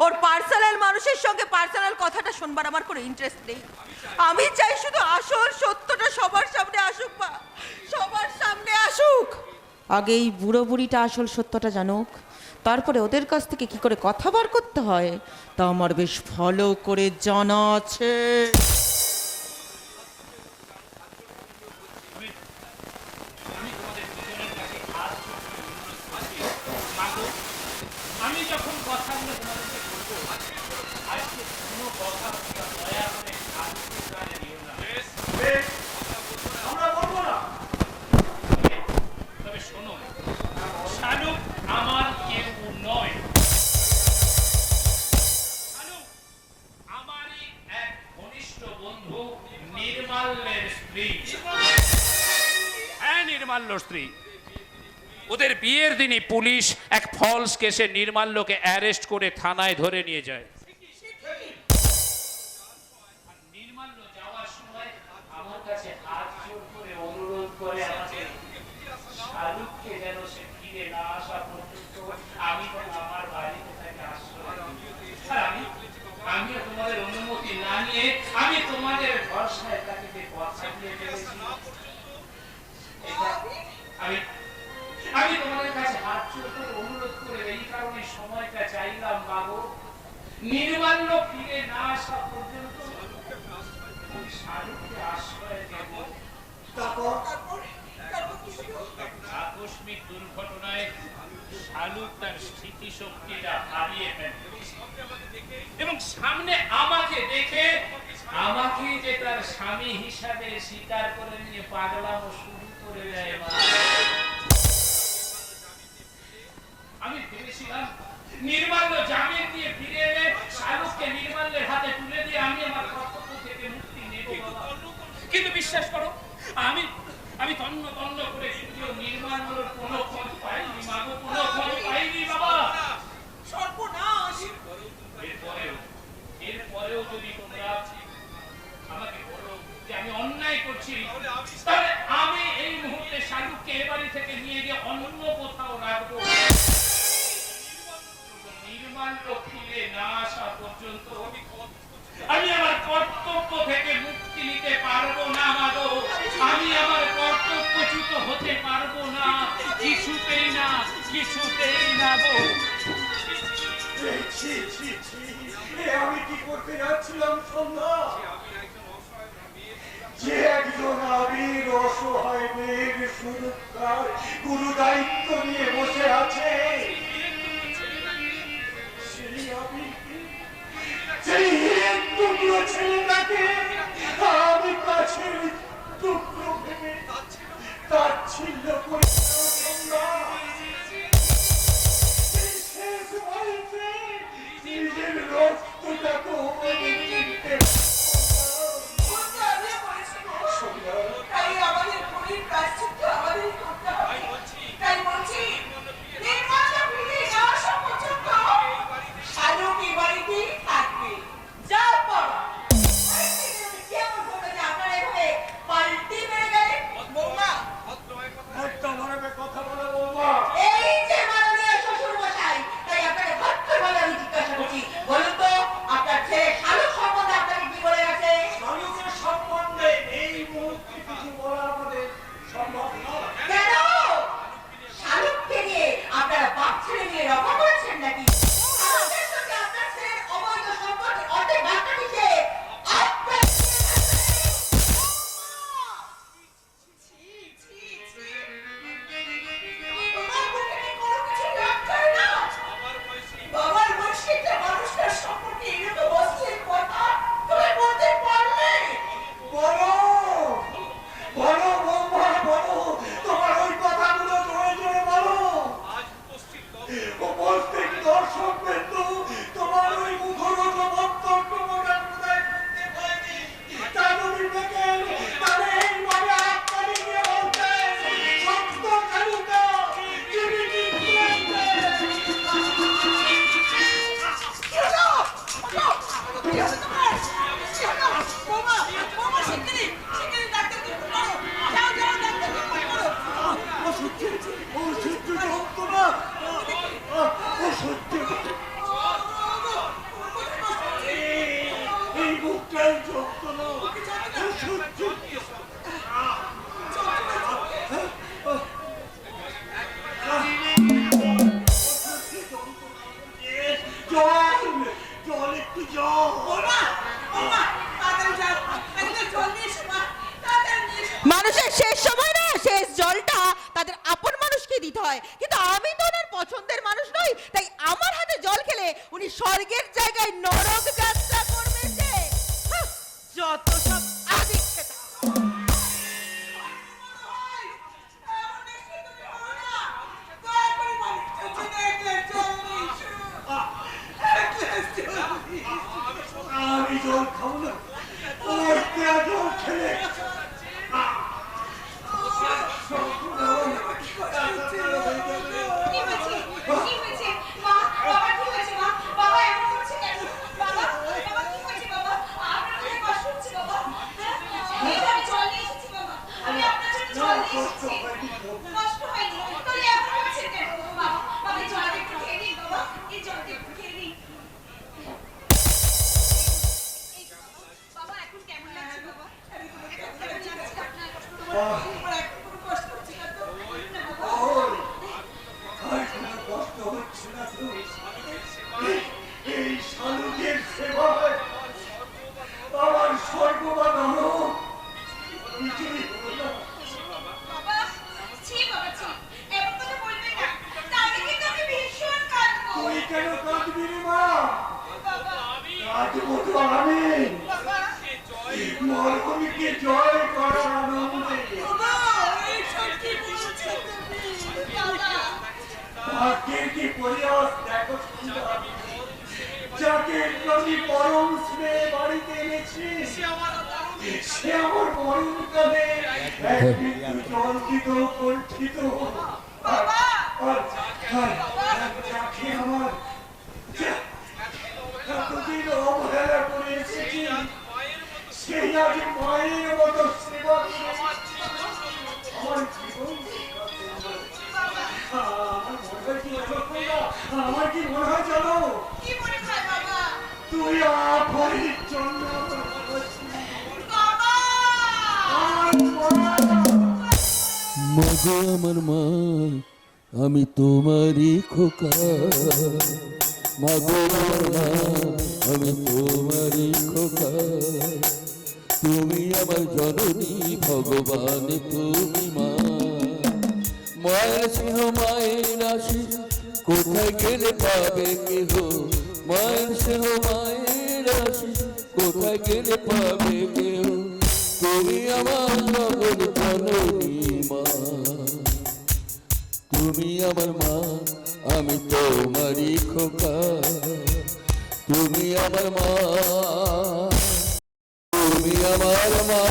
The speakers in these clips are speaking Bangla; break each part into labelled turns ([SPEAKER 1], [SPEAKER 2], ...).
[SPEAKER 1] ওর পার্সোনাল মানুষের সঙ্গে পার্সোনাল কথাটা শুনবার আমার কোনো ইন্টারেস্ট নেই। আমি চাই শুধু আসল সত্যটা সবার সামনে আসুক, মা, সবার সামনে আসুক। আগে এই বুড়ো বুড়িটা আসল সত্যটা জানুক, তারপরে ওদের কাছ থেকে কি করে কথা বার করতে হয় তা আমার বেশ ভালো করে জানা আছে।
[SPEAKER 2] আমি যখন কথাগুলো তোমাদেরকে বলবো, আজকে কোনো কথা দয়া করে কানে নিও না। আমরা বলবো না, তবে শোনো, শালুক আমার কেউ নয়। শালুক আমারই এক ঘনিষ্ঠ বন্ধু নির্মাল্যের স্ত্রী। হ্যাঁ, নির্মাল্য স্ত্রী। ওদের বিয়ের দিনই পুলিশ এক ফলস কেসে নির্মাল্যকে অ্যারেস্ট করে থানায় ধরে নিয়ে যায়। নির্মাল্য যাওয়ার সময় আমার কাছে হাত জোড় করে অনুরোধ করে আমাকে শালুককে যেন সে ফিরে না আসা পর্যন্ত আমি আমার বাড়িতে তাকে আশ্রয় দিই। আর আমিও তোমাদের অনুমতি না নিয়ে আমি তোমাদের ভরসায় তাকে পথ দিয়ে ফেলেছি। আমি তোমাদের কাছে হাত জোড় করে অনুরোধ করে এই কারণে সময়টা চাইলাম, বাবু, নির্মাল্য ফিরে না আসা পর্যন্ত শালুককে আশ্রয় দেব। আকস্মিক দুর্ঘটনায় শালুক তার স্মৃতিশক্তিটা হারিয়ে ফেলে এবং সামনে আমাকে দেখে আমাকে যে তার স্বামী হিসাবে স্বীকার করে নিয়ে পাগলামো শুরু করে দেয়। আমি ভেবেছিলাম নির্মাল্য জামিন দিয়ে ফিরে এলে শালুককে নির্মাল্যের হাতে তুলে দিয়ে আমি আমার কর্তব্য থেকে মুক্তি নেব, কিন্তু বিশ্বাস করো, আমি তন্ন তন্ন করে নির্মাল্যের কোনো খোঁজ পাইনি, মাগো, কোনো খোঁজ পাইনি বাবা। সর্বনাশ! এরপরেও যদি তোমরা আমাকে বলো যে আমি অন্যায় করছি, তাহলে আমি এই মুহূর্তে শালুককে এ বাড়ি থেকে নিয়ে গিয়ে অন্য কোথাও রাখবো। নির্মাল্য ফিরে না আসা পর্যন্ত আমি আমার কর্তব্য থেকে মুক্তি নিতে পারবো না, মাগো। আমি আমার কর্তব্যচ্যুত হতে পারবো না, কিছুতেই না, কিছুতেই না গো।
[SPEAKER 3] আমি কি করতে যাচ্ছিলাম সন্ধ্যা? যে একজন আবির অসহায় মেয়ের সুরক্ষার গুরু দায়িত্ব নিয়ে বসে আছে, সেই টুকরো ছেলেটাকে আমি কাছের টুকরো ভেবে তাচ্ছিল্য করে নিজের রক্তটাকে
[SPEAKER 1] বলুন তো
[SPEAKER 3] বিশাল যন্ত্রণা সহ্য জল জল একটু জল
[SPEAKER 1] মানুষের শেষ সময় না, শেষ জলটা তাদের আপন মানুষকে দিতে হয়। কিন্তু আমি তো ওনার পছন্দের মানুষ নই, তাই আমার হাতে জল খেলে উনি স্বর্গের জায়গায় নরক যাত্রা করবেন যে। হাহ, যত সব আদিক্ষেতা।
[SPEAKER 3] আমি জল খাবো না, ওর দেয়া জল খেলে কষ্ট হচ্ছে না তো? এই শালুকের সেবায় আমার স্বর্গ বা নরক কিছুই হলো না। তুই কেন কাঁদবি রে মা? কাঁদবো তো আমি মরহুমকে জয় করার আনন্দে। ভাগ্যের কি পরিহাস দেখো সুন্দর, যাকে আমি পরম স্নেহে বাড়িতে এনেছি সে আমার মরণকালে এক বিন্দু জল দিত কণ্ঠিত, আর যাকে আমার এতদিন অবহেলা করে এসেছি সেই আজ মায়ের মতো সেবা করে আমার জীবন। আমার কি মনে হয় জানো, তুই আপনের জন্য
[SPEAKER 4] মাগো আমার মা, আমি তোমারই খোকা। মাগো আমার মা, আমি তোমারই খোকা। তুমি আমার জননী, ভগবান তুমি মা। মায়ের স্নেহ মায়ের আশিস কোথায় গেলে পাবে কেহ? মায়ের স্নেহ মায়ের আশিস কোথায় গেলে পাবে কেহ? তুমি আমার জগৎ জননী মা, তুমি আমার মা, আমি তোমারই খোকা। তুমি আমার মা, তুমি আমার মা।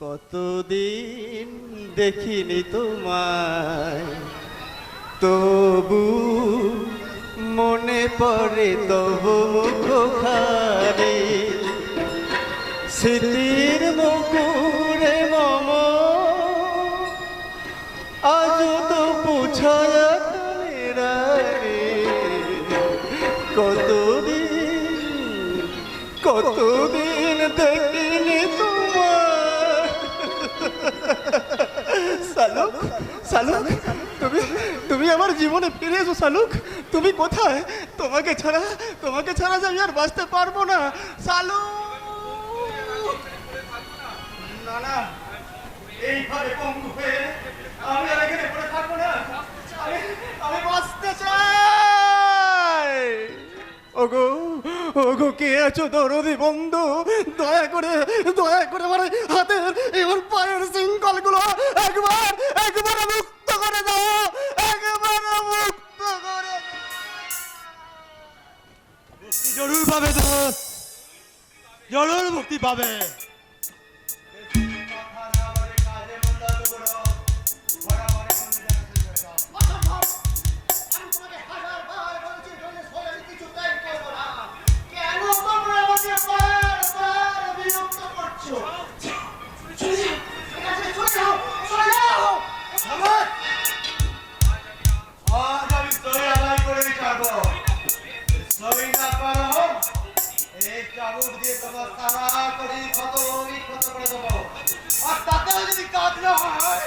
[SPEAKER 5] কতদিন দেখিনি তোমায়, তবু মনে পড়ে তবু মুখখানি। স্মৃতির মুকুরে মম আজ তো পুছায় রানী। কতদিন দেখিনি তোমায়। শালুক, শালুক, তুমি আমার জীবনে ফিরে এসো শালুক। তুমি কোথায়? তোমাকে ছাড়া যে আমি আর বাঁচতে পারবো না শালুক।
[SPEAKER 3] না, এইভাবে পঙ্গু হয়ে আমি আর এখানে পড়ে থাকবো না।
[SPEAKER 5] আমি বাঁচতে চাই। ওগো কে আছো দরদি বন্ধু? দয়া করে আমার হাতের এবং পায়ের শৃঙ্খলগুলো একবার মুক্ত করে দাও, একবার মুক্ত করে দাও।
[SPEAKER 3] মুক্তি জরুর পাবে তো, জরুর মুক্তি পাবে।
[SPEAKER 5] তাতেও যদি কাজ না হয়,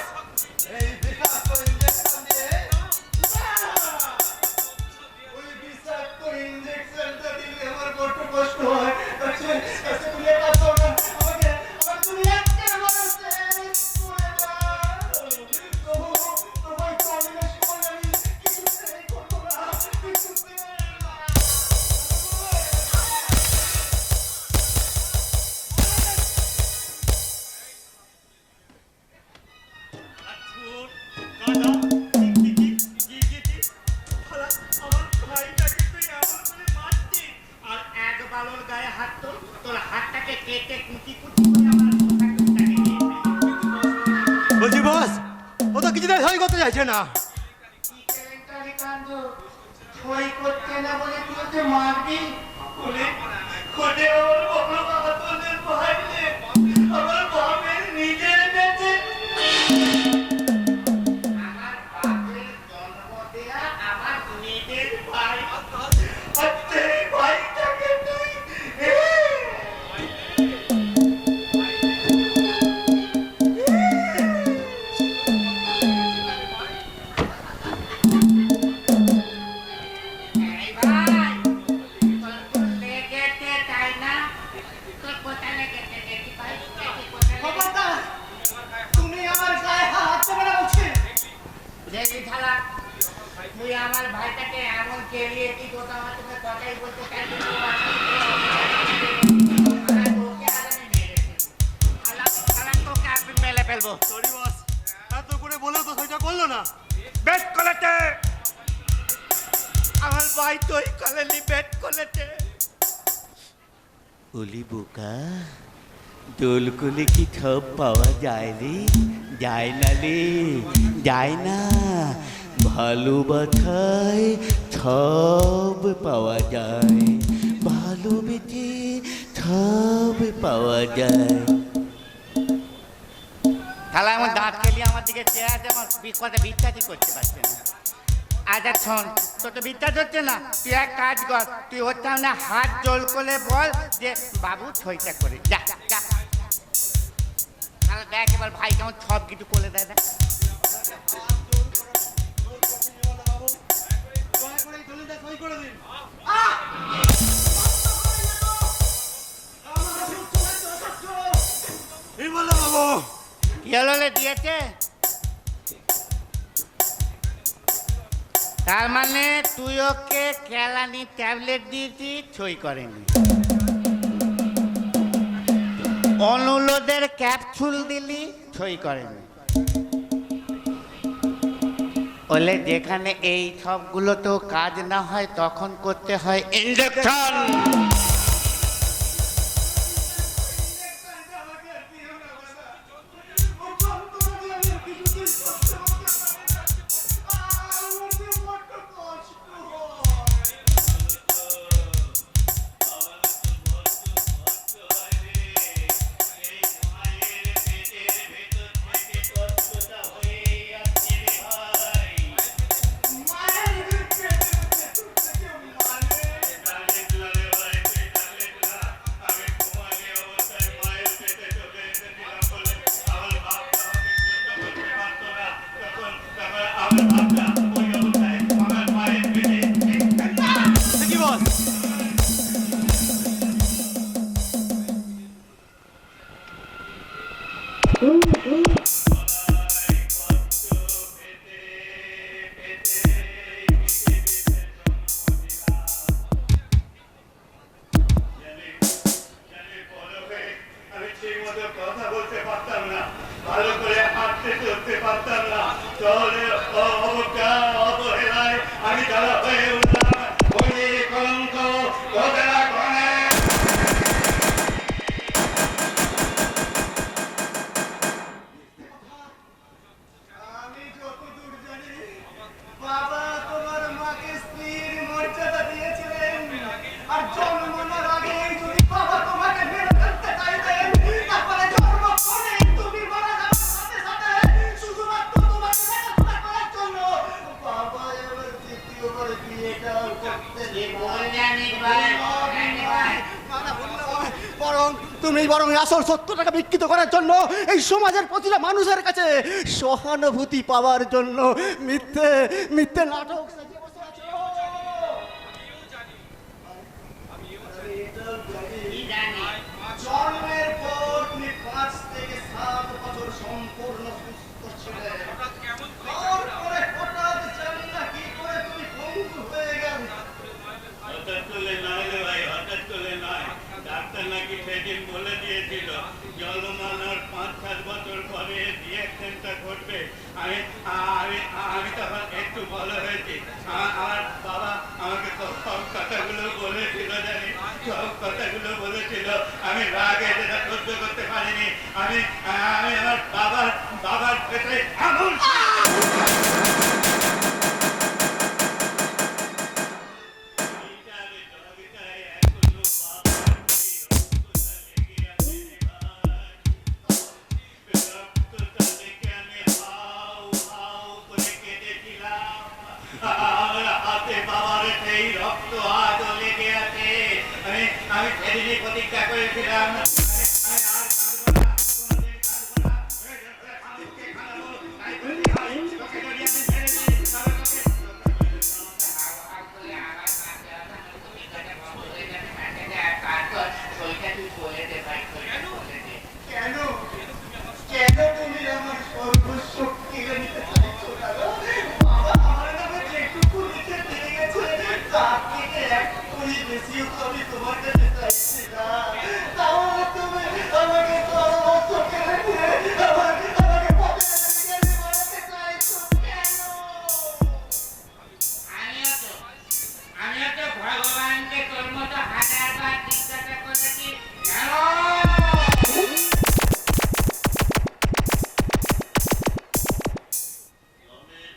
[SPEAKER 5] এই বিষাক্ত ইঞ্জেকশন দিয়ে ওই বিষাক্ত ইঞ্জেকশনটা দিলে আমার বড্ড কষ্ট হয়। আচ্ছা তুমি এটা করো না, আমাকে তুমি একটা বলো শেষ করে দাও। তোমার কলেজের সময় আমি কিছুতেই করবো না, কিছুতেই না। বলছি বস, ও তো কিছুতেই সই করতে চাইছে না।
[SPEAKER 6] সই করতে না বলে তুই ওকে মারবি? আমার বাপের জন্ম দেয়া আমার নিজের ভাই, আর সেই ভাইটাকে তুই এই ভাই, তোর লেগেছে তাই না? তোর কোথায় লেগেছে দেখি ভাই, দেখি কোথায় লেগেছে?
[SPEAKER 5] খবরদার, তুমি আমার গায়ে হাত দেবে না বলছি।
[SPEAKER 6] দেখি শালা, তুই আমার ভাইটাকে এমন কেলিয়েছিস, ও তো আমার তোকে কথাই বলতে চাইছিস না। তোকে আজ আমি মেরেছি, তোকে আমি মেলে ফেলবো।
[SPEAKER 5] সরি বস, এত করে বলেও তো সইটা করলো না।
[SPEAKER 6] বেট কলেতে আমার ভাই তুই কলেলি বেট কলেতে।
[SPEAKER 7] ওলি বোকা, দোলকুলে কি সব পাওয়া যায় রে? যায় না রে, যায় না। ভালোবাসায় সব পাওয়া যায়, ভালোবেসে সব পাওয়া যায়।
[SPEAKER 6] শালা আমার দাঁত খেলিয়ে আমার দিকে চেয়ে আছে, আমার কথা বিশ্বাসই করতে পারছে না। আচ্ছা শোন, তোর তো বিশ্বাস হচ্ছে না, তুই এক কাজ কর, তুই ওর সামনে হাত জোল করে বল যে বাবু ছইটা করে যা যা। তাহলে দেখ এবার ভাই কেমন সব কিছু করে দেয় দেখ।
[SPEAKER 5] এই বললো বাবু,
[SPEAKER 6] কি হলো রে, দিয়েছে? তার মানে তুই ওকে কেলানি ট্যাবলেট দিয়েছিস, সই করেনি। অনুলোদের ক্যাপসুল দিলি, সই করেনি। বলে যেখানে এই সবগুলো তো কাজ না হয়, তখন করতে হয় ইনজেকশন।
[SPEAKER 5] কি বস?
[SPEAKER 3] আমি ঠিক মতো কথা বলতে পারতাম না, ভালো করে হাঁটতে চলতে পারতাম না, তাহলে অবহেলায় আমি তারা হয়ে উঠলাম কলঙ্ক ঘটনা ঘনে।
[SPEAKER 5] আমি যতদূর জানি, বাবা তোমার মাকে স্ত্রীর মর্যাদা দিয়েছিলেন, আর জন্মানোর আগে যদি বাবা তোমাকে মেরে ফেলতে চাইতেন, তারপরে জন্মক্ষণে তুমি মারা যাওয়ার সাথে সাথে শুধুমাত্র তোমাকে দেখাশোনা করার জন্য বাবা এবার দ্বিতীয়বার বিয়েটা করতে দেব।
[SPEAKER 6] বল জানিস ভাই,
[SPEAKER 5] বরং তুমি বরং এই আসল সত্যটাকে বিকৃত করার জন্য, এই সমাজের প্রতিটা মানুষের কাছে সহানুভূতি পাওয়ার জন্য মিথ্যে মিথ্যে নাটক সাজিয়ে বসে আছো। জন্মের পর তুমি 5 থেকে 7 বছর সম্পূর্ণ সুস্থ ছিলে। তারপরে হঠাৎ জানি না কি করে তুমি পঙ্গু হয়ে গেলে।
[SPEAKER 3] হঠাৎ করে নয় রে ভাই, হঠাৎ করে নয়। ডাক্তার নাকি সেদিন বলে দিয়েছিল জন্মানোর 5-7 বছর পরে রিঅ্যাকশনটা ঘটবে। আমি আমি আমি তখন একটু ভালো হয়েছি। আমার বাবা আমাকে সব কথাগুলো বলেছিল, জানি সব কথাগুলো বলেছিল। আমি রাগে যেটা সহ্য করতে পারিনি। আমি আমি আমার বাবার পেটে আঙুল আমি সেদিনই প্রতিজ্ঞা করেছিলাম
[SPEAKER 6] কেন কেন তুমি আমার সর্বস্ব কেড়ে নিতে চাইছো দাদা? বাবা আমার নামে যেটুকু লিখে দিয়ে গেছে তার থেকে এক কোটি বেশিও তো আমি তোমার কাছে চাইছি না। তাহলে তুমি আমাকে সর্বস্ব কেড়ে নিয়ে আমাকে পথে বানাতে চাইছো কেন?
[SPEAKER 2] আমিও তো ভগবানকে তোর মতো 1000বার জিজ্ঞাসা করেছি কেন?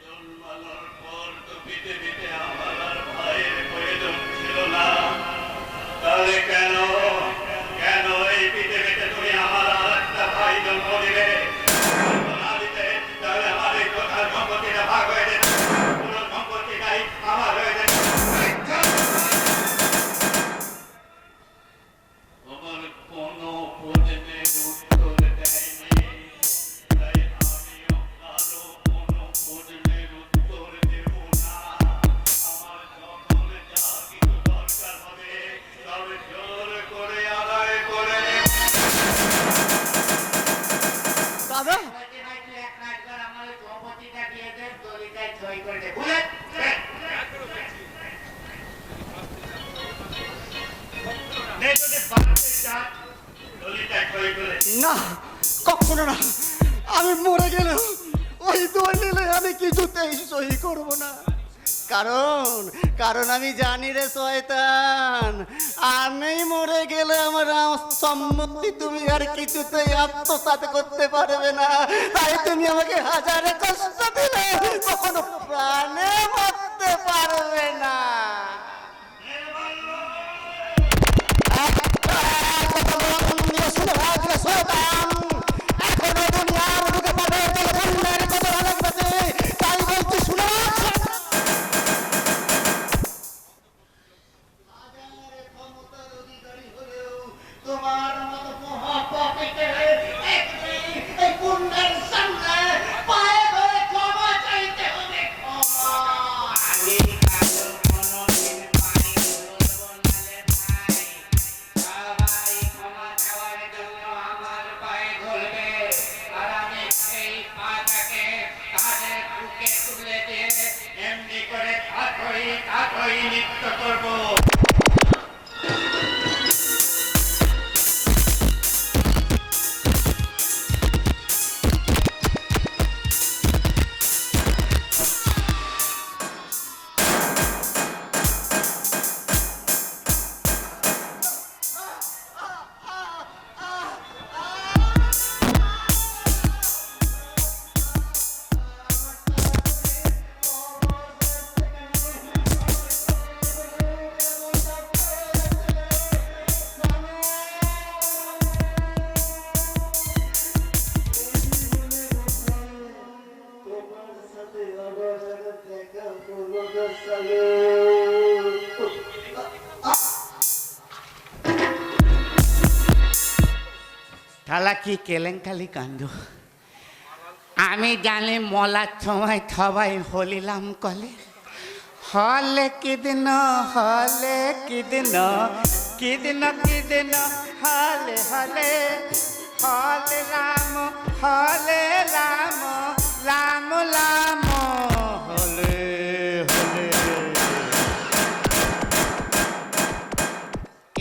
[SPEAKER 3] জন্মানোর পর তো পৃথিবীতে আমার আর ভাইয়ের প্রয়োজন ছিল না। তাহলে কেন কেন এই পৃথিবীতে তুমি আমার আর একটা ভাই জন্ম দিলে? জন্ম না দিতে তাহলে আমার এই কোথার সম্পত্তিটা ভাগ হয়ে যেত, পুরো সম্পত্তিটাই আমার হয়ে যেত। আমার কোনো প্রশ্নের উত্তর দেয়নি, তাই আমিও কারো কোনো প্রশ্নের উত্তর দেব না। আমার যখন যা কিছু দরকার হবে তবে জোর করে আদায় করে নেব।
[SPEAKER 5] দাদা
[SPEAKER 6] বলতে ভাই তুই এক কাজ কর, আমার ওই সম্পত্তিটা দিয়ে দে, দলিতায় সই করে দে, বুঝলে?
[SPEAKER 3] নে যদি বাড়তে চান দলিটা সই করে
[SPEAKER 5] না, কখনো না। আমি মরে গেলেও ওই দলিলে আমি কিছুতেই সই করব না। কারণ কারণ আমি জানি রে শয়তান, আমি মরে গেলে আমার সম্মতি তুমি আর কিছুতেই আত্মসাৎ করতে পারবে না। তাই তুমি আমাকে হাজারে কষ্ট দিলে কখনো প্রাণে মরতে পারবে না। এখনো দুনিয়ার বুকে পাবে জলবন্ধার কত অনেক বেঁচে, তাই বলছি শুনে তোমার মতো মহাপাপীকে একদিন এই কুণ্ডের সামনে পায়ে ধরে ক্ষমা চাইতে হবে, ক্ষমা।
[SPEAKER 2] আমি কারো কোনোদিন পানি ধরবো না রে ভাই। সবাই ক্ষমা চাওয়ার জন্য আমার পায়ে ধরবে, আর আমি সেই পাটাকে তাদের বুকে তুলে দিয়ে এমনি করে তাতই নৃত্য করবো।
[SPEAKER 6] কি কেলেঙ্কালি কাণ্ড। আমি জানি মলার সময় সবাই হলিলাম কলে, হলে কিদিন হলে কিদিন কিদিন কিদিন হলে হলে হলে রাম হলে রাম রাম রাম হলে হলে।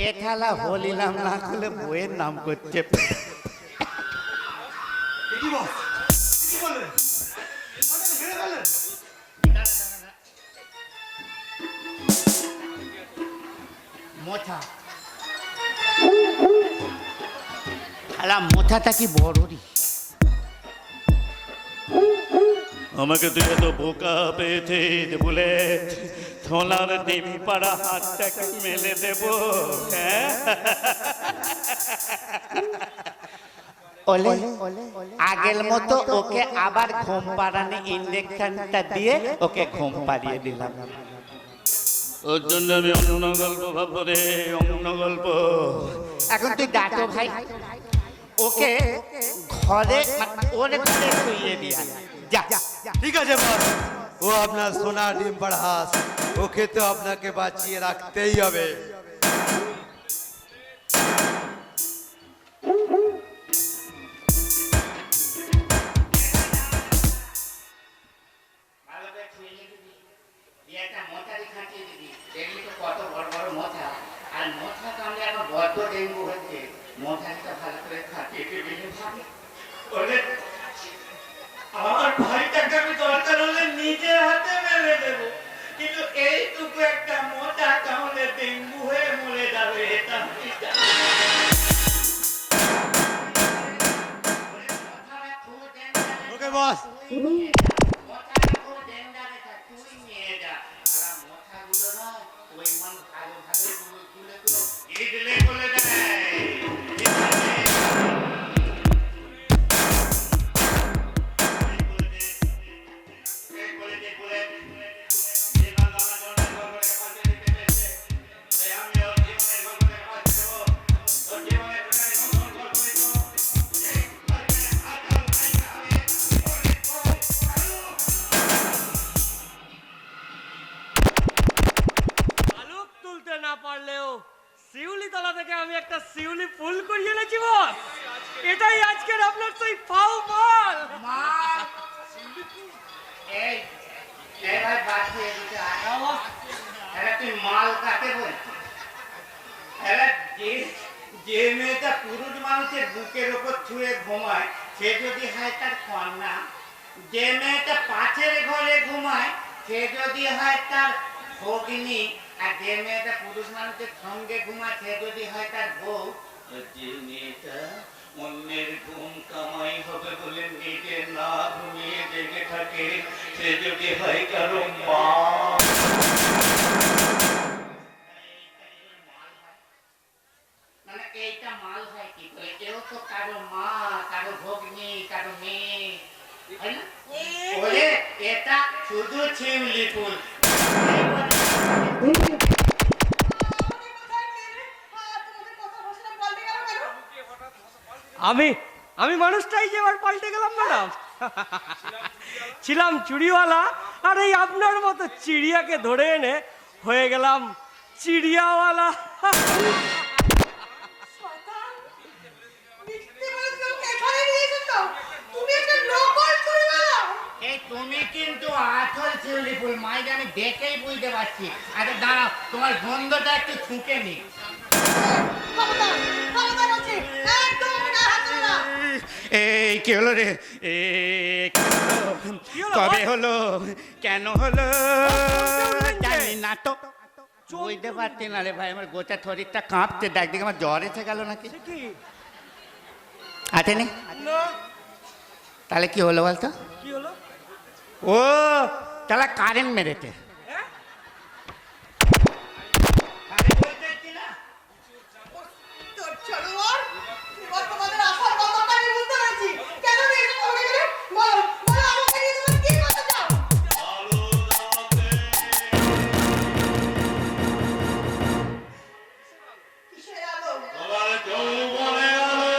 [SPEAKER 6] এ খেলা হলিলাম না করলে বইয়ের নাম করছে। মোথা খেলা মোথাটা কি বড়রি।
[SPEAKER 3] আমাকে তুই এত বোকা পেয়েছে বলে সোনার ডিম পাড়া হাতটাকে মেলে দেব। হ্যাঁ
[SPEAKER 6] ওলে আগের মতো ওকে আবার ঘুম পাড়ানি ইঞ্জেকশনটা দিয়ে ওকে ঘুম পাড়িয়ে দিলাম।
[SPEAKER 3] ওর জন্য আমি অন্য গল্প ভাববো রে, অন্য গল্প।
[SPEAKER 6] এখন তুই ডাকো ভাই, ওকে ঘরে ওর ঘরে শুইয়ে দিয়া যা।
[SPEAKER 8] ঠিক আছে বস, ও আপনার সোনার ডিম পাড়া হাঁস, ওকে তো আপনাকে বাঁচিয়ে রাখতেই হবে।
[SPEAKER 6] কত বড় বড় মোথা, আর মোথা কামড়ে এখন বড্ড ডেঙ্গু হচ্ছে। মোথাটা ভালো করে খাটিয়ে দিলে ভালো।
[SPEAKER 3] ওরে, আমার ভাইটাকে আমি দরকার হলে নিজে হাতে মেরে দেব, কিন্তু এইটুকু একটা মোটা কামড়ে ডেঙ্গু হয়ে মরে যাবে, এটা আমি জানি।
[SPEAKER 8] ওকে বস,
[SPEAKER 6] মোথাটা খুব ডেঞ্জারে থাকে, তুই নিয়ে যা। আর মোথাগুলো না ওই মান ভালো ভালো তুলে তো
[SPEAKER 3] ইডলে বলে দেয়।
[SPEAKER 9] আলুক তুলতে না পারলেও শিউলি তলা থেকে আমি একটা শিউলি ফুল করিয়ে এনেছি বস। এটাই আজকের আপনার সেই ফাউ মাল।
[SPEAKER 6] এই এবার বাঁচিয়ে দিতে আগাও। এরা তুই মাল কাকে বলছিস? এরা যে মেয়েটা পুরুষ মানুষের বুকের ওপর ছুঁয়ে ঘুমায় সে যদি হয় তার কন্যা, যে মেয়েটা পাশের ঘরে ঘুমায় সে যদি হয় তার ভগিনী, আর যে মেয়েটা পুরুষ মানুষের সঙ্গে ঘুমায় সে যদি হয় তার বউ।
[SPEAKER 3] যে মেয়েটা অন্যের ঘুম কামাই হবে বলে নিজে না ঘুমিয়ে জেগে থাকে সে যদি হয় কারো মা।
[SPEAKER 6] মানে এইটা মাল হয় কি করে? এও তো কারো মা, কারো ভগ্নী, কারো মেয়ে, তাই না? ওরে এটা শুধু শিউলি ফুল।
[SPEAKER 9] আমি মানুষটাই যে এবার পাল্টে গেলাম ম্যাডাম। ছিলাম চুড়িওয়ালা, আর এই আপনার মতো চিড়িয়াকে ধরে এনে হয়ে গেলাম চিড়িয়াওয়ালা।
[SPEAKER 6] এই তুমি কিন্তু আসল শিউলি ফুল মাইকে আমি দেখেই বুঝতে পারছি। আচ্ছা দাঁড়াও, তোমার গন্ধটা একটু ছুঁকে নি। এই কি হলো রে? কবে হলো, কেন হলো জানি না তো, বুঝতে পারছি না রে ভাই। আমার গোটা শরীরটা কাঁপছে, একদিকে আমার জ্বর এসে গেল নাকি। আছে নি? তাহলে কি হলো বলতো?
[SPEAKER 9] কি হলো?
[SPEAKER 6] ও তাহলে কারেন্ট মেরেছে।
[SPEAKER 3] তোমার যৌবনে আলো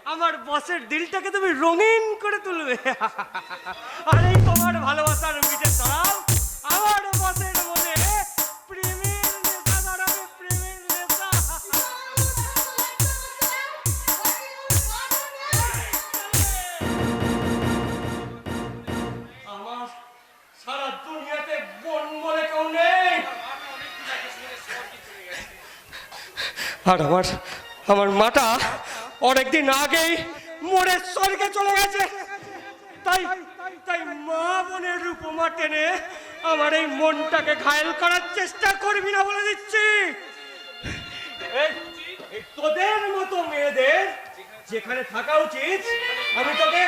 [SPEAKER 9] আমার বসের দিলটাকে তুমি রঙিন করে তুলবে। আর এই তোমার ভালোবাসার মিটে তাল আমার বসের মনে প্রেমের নেশা ধরাবে, প্রেমের নেশা। আমার সারা দুনিয়াতে বোন বলে কেউ নেই। আর আমার মাটা অনেকদিন আগেই মরে স্বর্গে চলে গেছে। তাই তাই মা বোনের উপমা টেনে আমার এই মনটাকে ঘায়েল করার চেষ্টা করবি না বলে দিচ্ছি। এই তোদের মতো মেয়েদের যেখানে থাকা উচিত আমি তোকে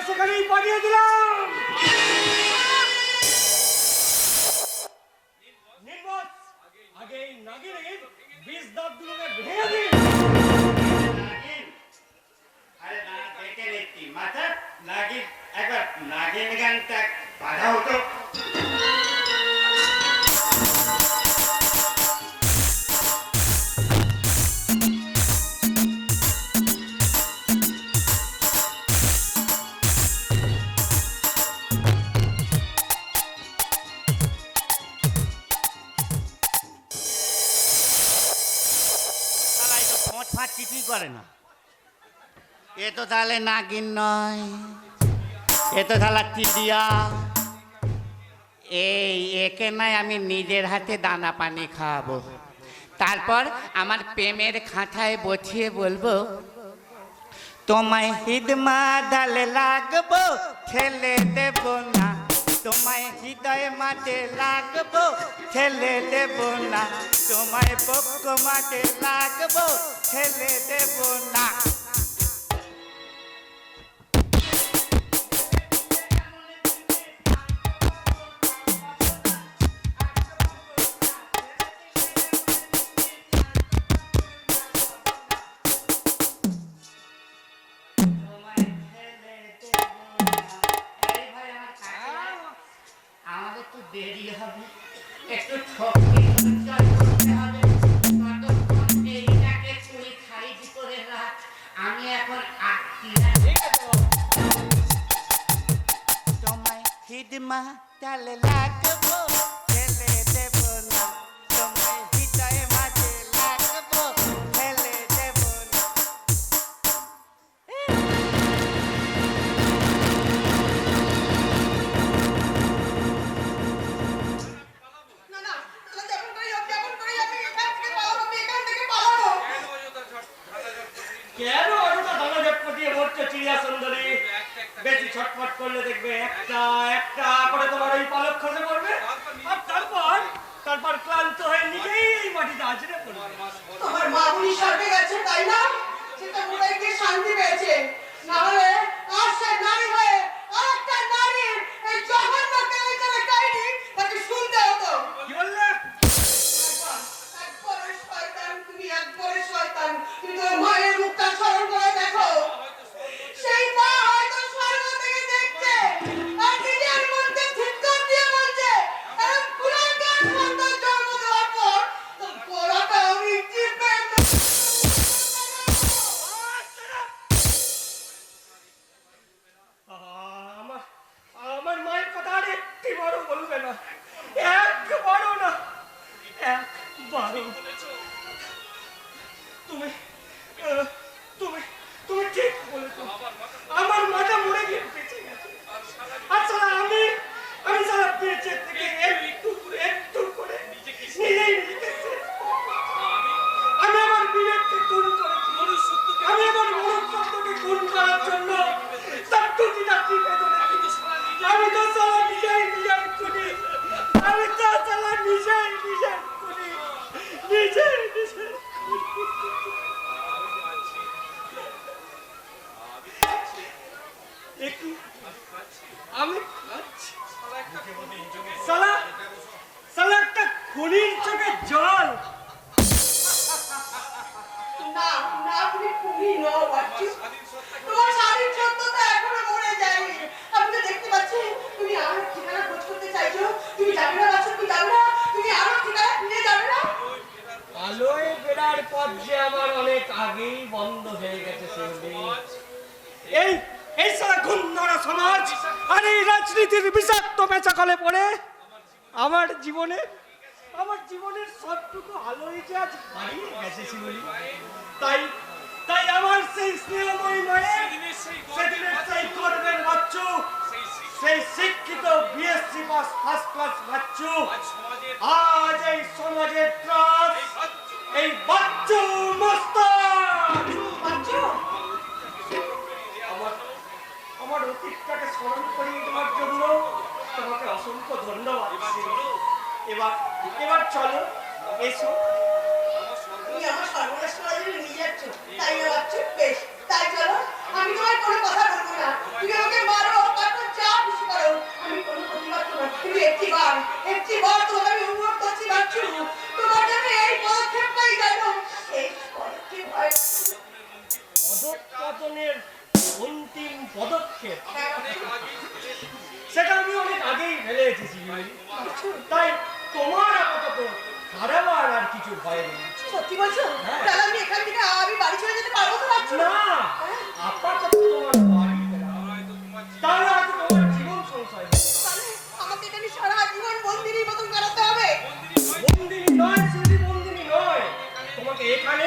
[SPEAKER 9] সেখানেই পাঠিয়ে দিলাম। নির্বোধ, আগে এই নাগিনীর বিষ দাঁতগুলোকে ভেঙে দিন।
[SPEAKER 6] আরে না দেখে নিচ্ছি মাথা নাগিন, একবার নাগিন গানটা বাধা হতো। কিছুই করে না। এ তো তাহলে নাগিন নয়, এ তো তাহলে চিড়িয়া। একে নয় আমি নিজের হাতে দানা পানি খাওয়াবো, তারপর আমার প্রেমের খাঁচায় বসিয়ে বলবো তোমায় হিদমা ডালে লাগবো, ছেলে দেব না। তোমায় হৃদয় মাঝে লাগবো, ছেলে দেব না। তোমায় বক্ষ মাঝে লাগবো, ছেলে দেব না। আমাদের তো দেরি হবে, একটু ঠকে করতে হবে। ততক্ষণ এইটাকে তুই সাইজ করে রাখ, আমি এখন আঁকছি। তোমায় হিদমা চালে লাগবো, ছেলে দেব না। তোমায় হৃদয় মাঝে লাগবো, ছেলে দেব না।
[SPEAKER 9] কেন অযথা ধনজট পটিয়ে মরছে চিড়িয়া সুন্দরী? বেশি ছটফট করলে দেখবে একটা একটা করে তোমার এই পালক খসে পড়বে, আর তারপর ক্লান্ত হয়ে নিজেই এই মাটিতে আছড়ে পড়বে।
[SPEAKER 1] তোমার মা বুড়ি স্বর্গে গেছে তাই না? সেটা মনে গিয়ে শান্তি পেয়েছে, না হলে আর সে নারী হয়ে আর একটা নারীর এই জঘন্য কেলেঙ্কারি কাহিনী তাকে শুনতে হতো।
[SPEAKER 9] কি বললে?
[SPEAKER 1] একবারে শয়তান তুমি, একবারে শয়তান। তুমি তোমার মায়ের মুখটা স্মরণ করে দেখো, সেই মা হয়তো স্বর্গ থেকে দেখছে আর নিজের মধ্যে ধিক্কার দিয়ে বলছে এরকম কুলাঙ্গার সন্তান জন্ম দেওয়ার পর তোর গলাটা আমি চিপে
[SPEAKER 9] আমার মায়ের কথা আর একটি বড় বলবে না, একবারও না, একবারও। তুমি তুমি তুমি ঠিক বলেছো, আমার মাটা মরে গিয়ে বেঁচে গেছে। আর সারা আমি সারা বেঁচে থেকে একটু একটু করে নিজেই নিজেকে শেষ করছি। আমি আমার বিবেককে খুন করেছি, আমি আমার মনুষ্যত্বকে খুন করার জন্য তার টুটিটা টিপে ধরেছি। আমি তো সারা নিজেই নিজের খুনি, আমি তো সারা নিজেই নিজের খুনি, নিজেই নিজের একটু আমি সালা একটা খুনির চোখে জল।
[SPEAKER 1] না না, তুমি খুবই নও বাচ্চু, তোমার স্বামীর সত্যতা এখনো মরে যায়নি। আমি তো দেখতে পাচ্ছি তুমি আমার ঠিকানা খোঁজ করতে চাইছো। তুমি যাবে না বাচ্চু, তুমি যাবে না, তুমি আমার ঠিকানা ফিরে যাবে না।
[SPEAKER 9] আলোয় বেড়ার পথ যে আমার অনেক আগেই বন্ধ হয়ে গেছে শিউলি। এই এই সারা গুণধরা সমাজ আর এই রাজনীতির বিষাক্ত পেঁচাকলে পড়ে আমার জীবনের সবটুকু আলো হয়েছে আজ হারিয়ে গেছে শিবলি। তাই তাই আমার সেই স্নেহময়ী মায়ের সেদিনের সেই গর্বের বাচ্চু, সেই শিক্ষিত BSc pass first class Bachchu আজ এই সমাজের ত্রাস, এই বাচ্চু মস্তান আমার অতীতটাকে স্মরণ করিয়ে দেওয়ার জন্য তোমাকে অসংখ্য ধন্যবাদ। এবার চলো, এসো।
[SPEAKER 10] তুমি আমার সর্বনাশ করার জন্য নিয়ে যাচ্ছ, তাই না বাচ্চু? বেশ, তাই চলো। আমি তোমার কোনো কথা বলবো না, তুমি আমাকে মারো, কাটো, যা খুশি করো, আমি কোনো প্রতিবাদ করবো না। কিন্তু একটিবার তোমাকে আমি অনুরোধ করছি বাচ্চু, তোমার জন্য এই পদক্ষেপটাই জানো, এই পদক্ষেপ হয়
[SPEAKER 9] পদোৎপাদনের অন্তিম পদক্ষেপ, সেটা আমি অনেক আগেই ফেলে এসেছি। তাই তোমার আপাতত হারাবার আর কিছু ভয় নেই।
[SPEAKER 10] সত্যি বলছো? তাহলে আমি এখান থেকে আমি বাড়ি চলে যেতে পারবো তো বাচ্চু?
[SPEAKER 9] না, আপাতত তোমার বাড়ি ফেরা, তাহলে হয়তো তোমার জীবন সংশয় হবে।
[SPEAKER 10] তাহলে আমাকে এখানে সারা জীবন বন্দিনীর মতন কাটাতে হবে?
[SPEAKER 9] বন্দিনী নয়, শুধু বন্দিনী নয়, তোমাকে এখানে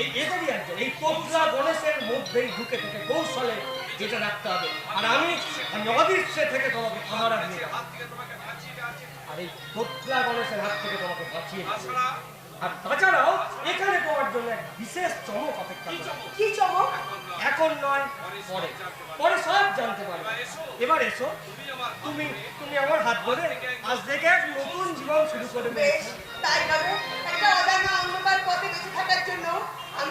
[SPEAKER 9] এদেরই একজন এই তোতলা গণেশের মধ্যেই ঢুকে থেকে কৌশলে যেটা রাখতে হবে। আর আমি অদৃশ্যে থেকে তোমাকে খামারা দিয়ে যাবো, আর এই তোতলা গণেশের হাত থেকে তোমাকে বাঁচিয়ে দেবো। আর তাছাড়াও এখানে তোমার জন্য এক বিশেষ চমক অপেক্ষা করছে।
[SPEAKER 10] কি চমক?
[SPEAKER 9] এখন নয়, পরে সব জানতে পারবে। এবার এসো, তুমি আমার হাত ধরে আজ থেকে এক নতুন জীবন শুরু করবে।
[SPEAKER 10] বেশ, তাই হবে। একটা অজানা অন্ধকার পথে বেঁচে থাকার জন্য আমি